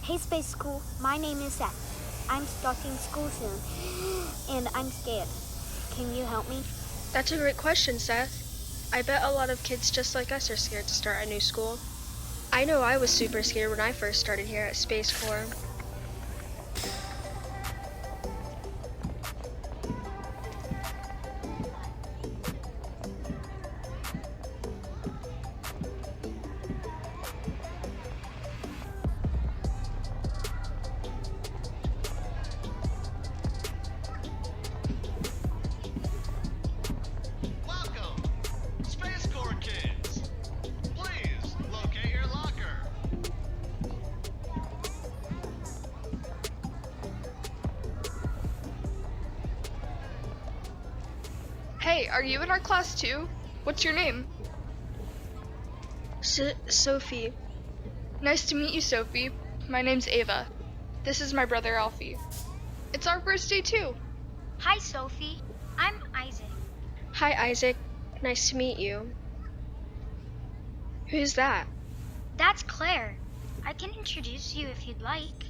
Hey Space School, my name is Seth. I'm starting school soon, and I'm scared. Can you help me? That's a great question, Seth. I bet a lot of kids just like us are scared to start a new school. I know I was super scared when I first started here at SPACECORE. Welcome, SPACECORE Kids. Please locate your locker. Hey, are you in our class too? What's your name? Sophie. Nice to meet you, Sophie. My name's Ava. This is my brother, Alfie. It's our first day too. Hi Sophie, I'm Isaac. Hi, Isaac. Nice to meet you. Who's that? That's Claire. I can introduce you if you'd like.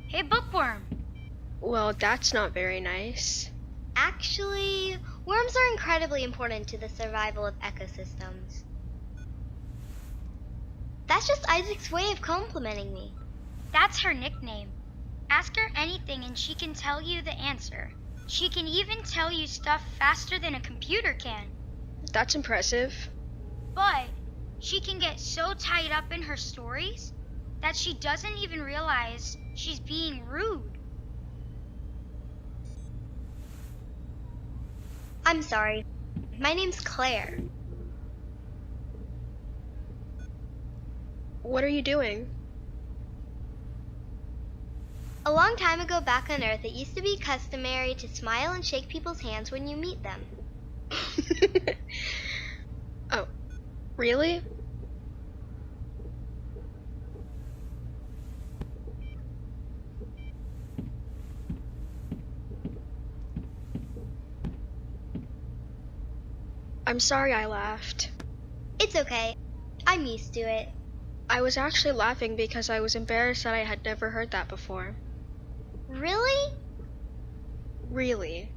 Hey Bookworm. Well, that's not very nice. Actually, worms are incredibly important to the survival of ecosystems. That's just Isaac's way of complimenting me. That's her nickname. Ask her anything and she can tell you the answer. She can even tell you stuff faster than a computer can. That's impressive. But she can get so tied up in her stories that she doesn't even realize she's being rude. I'm sorry. My name's Claire. What are you doing? A long time ago back on Earth, it used to be customary to smile and shake people's hands when you meet them. Oh, really? I'm sorry I laughed. It's okay. I'm used to it. I was actually laughing because I was embarrassed that I had never heard that before. Really? Really?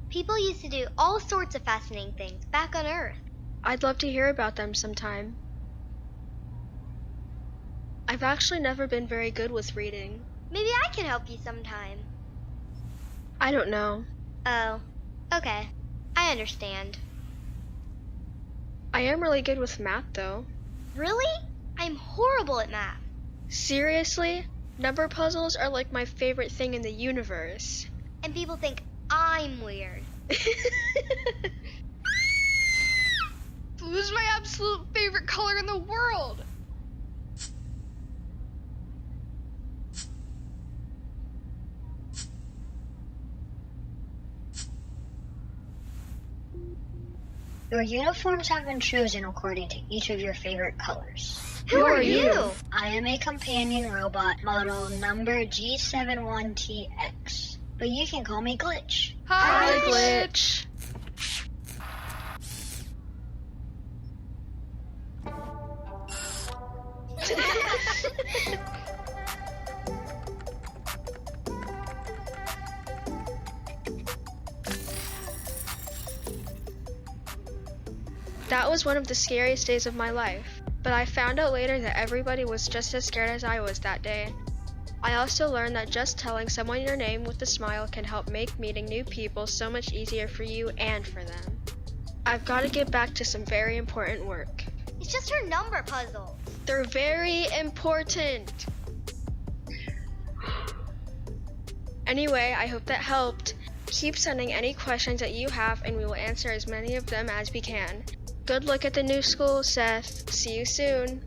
People used to do all sorts of fascinating things back on Earth. I'd love to hear about them sometime. I've actually never been very good with reading. Maybe I can help you sometime. I don't know. Oh, okay. I understand. I am really good with math though. Really? I'm horrible at math. Seriously? Number puzzles are like my favorite thing in the universe. And people think I'm weird. Blue is my absolute favorite color in the world. Your uniforms have been chosen according to each of your favorite colors. Who are you? I am a companion robot model number G71TX, but you can call me Glitch. Hi, Glitch. That was one of the scariest days of my life, but I found out later that everybody was just as scared as I was that day. I also learned that just telling someone your name with a smile can help make meeting new people so much easier for you and for them. I've got to get back to some very important work. It's just her number puzzle. They're very important. Anyway, I hope that helped. Keep sending any questions that you have and we will answer as many of them as we can. Good luck at the new school, Seth. See you soon.